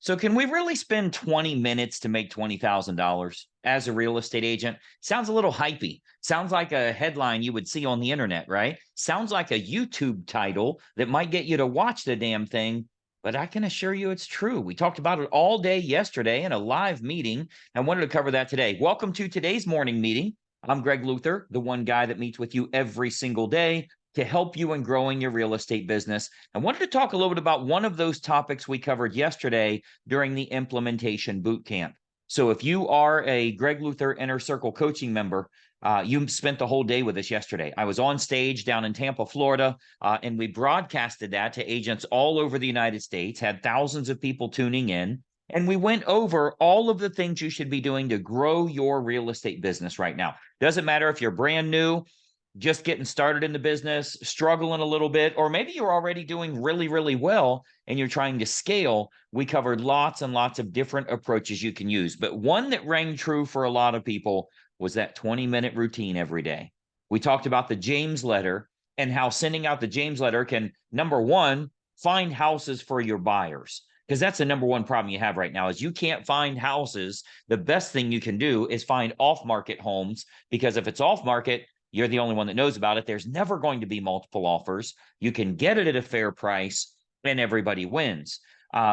So can we really spend 20 minutes to make $20,000 as a real estate agent? Sounds a little hypey. Sounds like a headline you would see on the internet, right? Sounds like a YouTube title that might get you to watch the damn thing, but I can assure you it's true. We talked about it all day yesterday in a live meeting. I wanted to cover that today. Welcome to today's morning meeting. I'm Greg Luther, the one guy that meets with you every single day to help you in growing your real estate business. I wanted to talk a little bit about one of those topics we covered yesterday during the implementation boot camp. So if you are a Greg Luther Inner Circle coaching member, you spent the whole day with us yesterday. I was on stage down in Tampa, Florida, and we broadcasted that to agents all over the United States, had thousands of people tuning in. And we went over all of the things you should be doing to grow your real estate business right now. Doesn't matter if you're brand new, just getting started in the business, struggling a little bit, or maybe you're already doing really, really well and you're trying to scale. We covered lots and lots of different approaches you can use. But one that rang true for a lot of people was that 20-minute routine every day. We talked about the James letter and how sending out the James letter can, number one, find houses for your buyers. Because that's the number one problem you have right now is you can't find houses. The best thing you can do is find off-market homes, because if it's off-market, you're the only one that knows about it. There's never going to be multiple offers. You can get it at a fair price and everybody wins.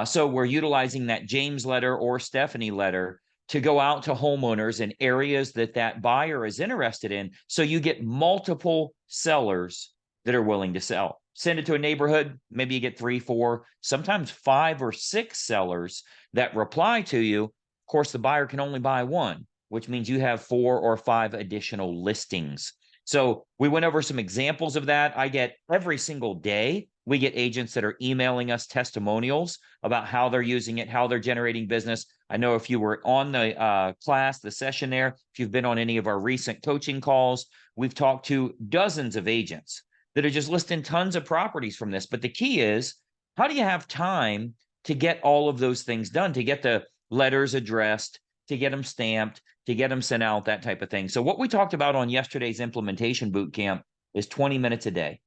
So we're utilizing that James letter or Stephanie letter to go out to homeowners in areas that buyer is interested in. So you get multiple sellers that are willing to sell. Send it to a neighborhood. Maybe you get 3, 4, sometimes 5 or 6 sellers that reply to you. Of course, the buyer can only buy one, which means you have 4 or 5 additional listings. So we went over some examples of that. I get every single day, we get agents that are emailing us testimonials about how they're using it, how they're generating business. I know if you were on the class, the session there, if you've been on any of our recent coaching calls, we've talked to dozens of agents that are just listing tons of properties from this. But the key is, how do you have time to get all of those things done, to get the letters addressed, to get them stamped, to get them sent out, that type of thing. So what we talked about on yesterday's implementation boot camp is 20 minutes a day.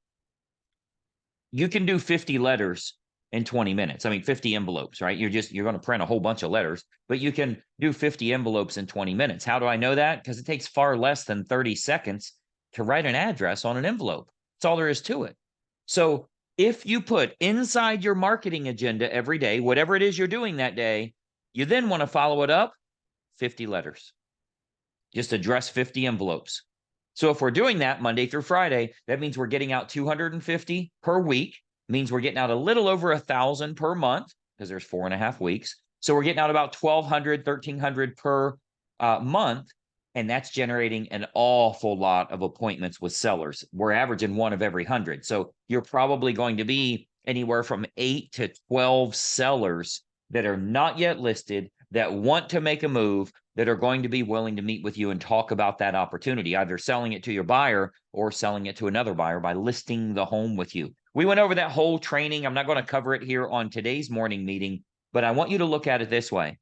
You can do 50 letters in 20 minutes. I mean, 50 envelopes, right? You're going to print a whole bunch of letters, but you can do 50 envelopes in 20 minutes. How do I know that? Because it takes far less than 30 seconds to write an address on an envelope. That's all there is to it. So if you put inside your marketing agenda every day, whatever it is you're doing that day, you then want to follow it up, 50 letters. Just address 50 envelopes. So if we're doing that Monday through Friday, that means we're getting out 250 per week. Means we're getting out a little over 1,000 per month, because there's 4.5 weeks. So we're getting out about 1,200, 1,300 per month. And that's generating an awful lot of appointments with sellers. We're averaging 1 of every 100. So you're probably going to be anywhere from 8 to 12 sellers that are not yet listed, that want to make a move, that are going to be willing to meet with you and talk about that opportunity, either selling it to your buyer or selling it to another buyer by listing the home with you. We went over that whole training. I'm not going to cover it here on today's morning meeting, but I want you to look at it this way.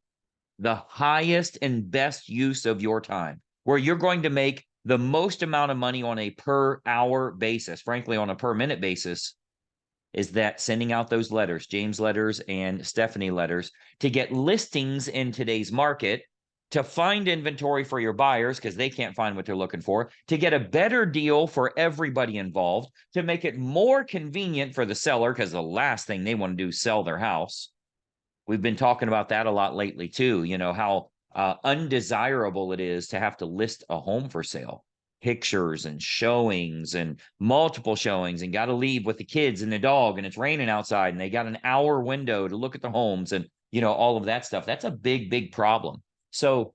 The highest and best use of your time, where you're going to make the most amount of money on a per hour basis, frankly, on a per minute basis, is that sending out those letters, James letters and Stephanie letters, to get listings in today's market, to find inventory for your buyers because they can't find what they're looking for, to get a better deal for everybody involved, to make it more convenient for the seller, because the last thing they want to do is sell their house. We've been talking about that a lot lately too, how undesirable it is to have to list a home for sale. Pictures and showings and multiple showings, and got to leave with the kids and the dog, and it's raining outside, and they got an hour window to look at the homes, and all of that stuff. That's a big, big problem. So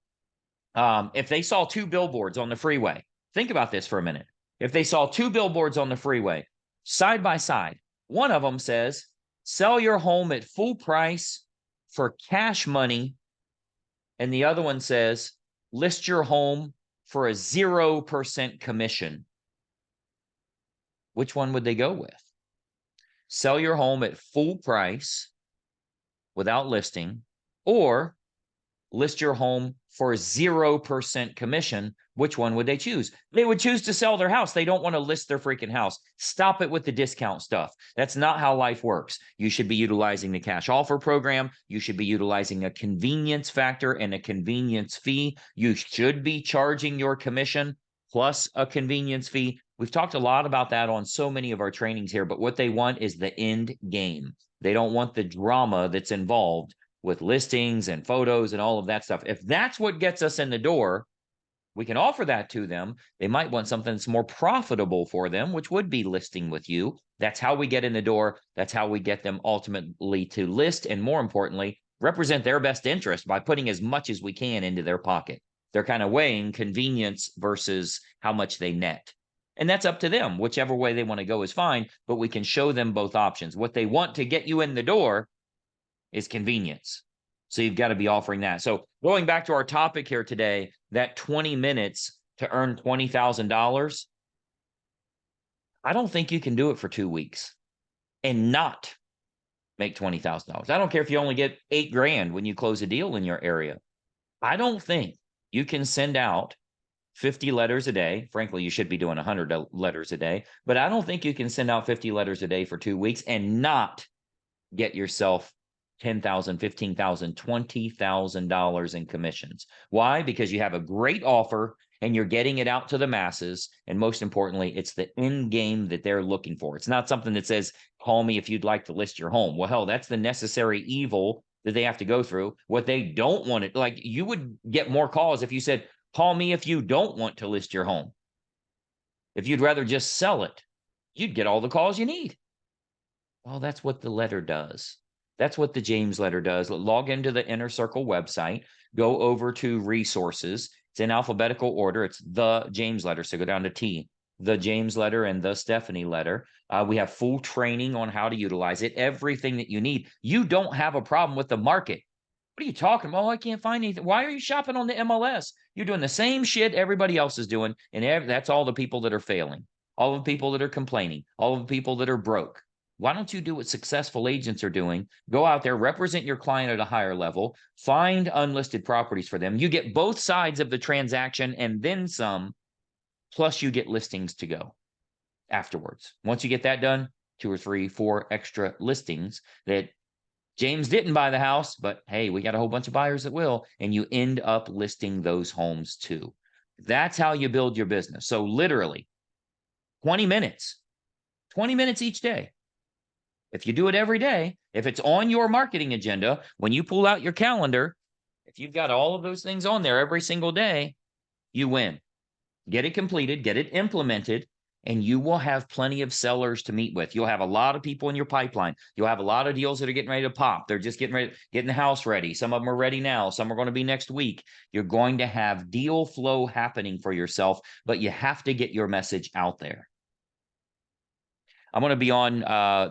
if they saw 2 billboards on the freeway, think about this for a minute. If they saw 2 billboards on the freeway side by side, one of them says, sell your home at full price for cash money, and the other one says, list your home for a 0% commission. Which one would they go with? Sell your home at full price without listing, or list your home for 0% commission, which one would they choose? They would choose to sell their house. They don't want to list their freaking house. Stop it with the discount stuff. That's not how life works. You should be utilizing the cash offer program. You should be utilizing a convenience factor and a convenience fee. You should be charging your commission plus a convenience fee. We've talked a lot about that on so many of our trainings here, but what they want is the end game. They don't want the drama that's involved with listings and photos and all of that stuff. If that's what gets us in the door, we can offer that to them. They might want something that's more profitable for them, which would be listing with you. That's how we get in the door. That's how we get them ultimately to list, and more importantly, represent their best interest by putting as much as we can into their pocket. They're kind of weighing convenience versus how much they net. And that's up to them. Whichever way they want to go is fine, but we can show them both options. What they want to get you in the door is convenience. So you've got to be offering that. So going back to our topic here today, that 20 minutes to earn $20,000, I don't think you can do it for 2 weeks and not make $20,000. I don't care if you only get $8,000 when you close a deal in your area. I don't think you can send out 50 letters a day. Frankly, you should be doing 100 letters a day, but I don't think you can send out 50 letters a day for 2 weeks and not get yourself $10,000, $15,000, $20,000 in commissions. Why? Because you have a great offer and you're getting it out to the masses. And most importantly, it's the end game that they're looking for. It's not something that says, call me if you'd like to list your home. Well, hell, that's the necessary evil that they have to go through. What they don't want it, like you would get more calls if you said, call me if you don't want to list your home. If you'd rather just sell it, you'd get all the calls you need. Well, that's what the letter does. That's what the James letter does. Log into the Inner Circle website, go over to resources. It's in alphabetical order. It's the James letter. So go down to T, the James letter and the Stephanie letter. We have full training on how to utilize it, everything that you need. You don't have a problem with the market. What are you talking about? Oh, I can't find anything. Why are you shopping on the MLS? You're doing the same shit everybody else is doing. And that's all the people that are failing, all the people that are complaining, all the people that are broke. Why don't you do what successful agents are doing? Go out there, represent your client at a higher level, find unlisted properties for them. You get both sides of the transaction and then some, plus you get listings to go afterwards. Once you get that done, 2 or 3, 4 extra listings that James didn't buy the house, but hey, we got a whole bunch of buyers that will, and you end up listing those homes too. That's how you build your business. So literally 20 minutes each day. If you do it every day, if it's on your marketing agenda, when you pull out your calendar, if you've got all of those things on there every single day, you win. Get it completed, get it implemented, and you will have plenty of sellers to meet with. You'll have a lot of people in your pipeline. You'll have a lot of deals that are getting ready to pop. They're just getting the house ready. Some of them are ready now. Some are going to be next week. You're going to have deal flow happening for yourself, but you have to get your message out there. I'm going to be on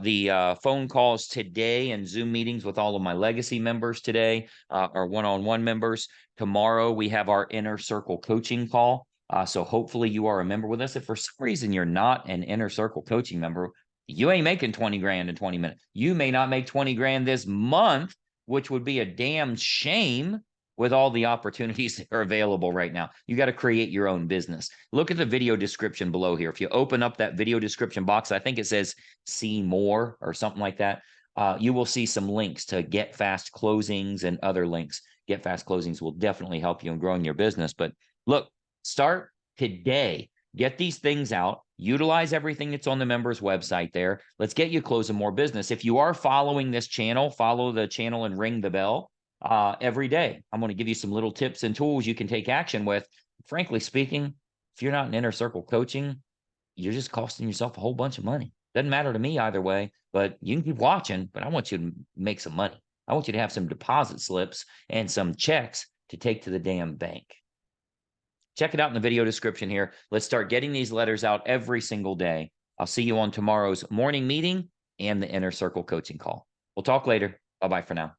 the phone calls today and Zoom meetings with all of my legacy members today, our one-on-one members. Tomorrow, we have our Inner Circle coaching call. So hopefully you are a member with us. If for some reason you're not an Inner Circle coaching member, you ain't making 20 grand in 20 minutes. You may not make 20 grand this month, which would be a damn shame with all the opportunities that are available right now. You got to create your own business. Look at the video description below here. If you open up that video description box, I think it says see more or something like that. You will see some links to Get Fast Closings and other links. Get Fast Closings will definitely help you in growing your business. But look, start today. Get these things out. Utilize everything that's on the members website there. Let's get you closing more business. If you are following this channel, follow the channel and ring the bell. Every day, I'm going to give you some little tips and tools you can take action with. Frankly speaking, if you're not in Inner Circle coaching, you're just costing yourself a whole bunch of money. Doesn't matter to me either way, but you can keep watching, but I want you to make some money. I want you to have some deposit slips and some checks to take to the damn bank. Check it out in the video description here. Let's start getting these letters out every single day. I'll see you on tomorrow's morning meeting and the Inner Circle coaching call. We'll talk later. Bye-bye for now.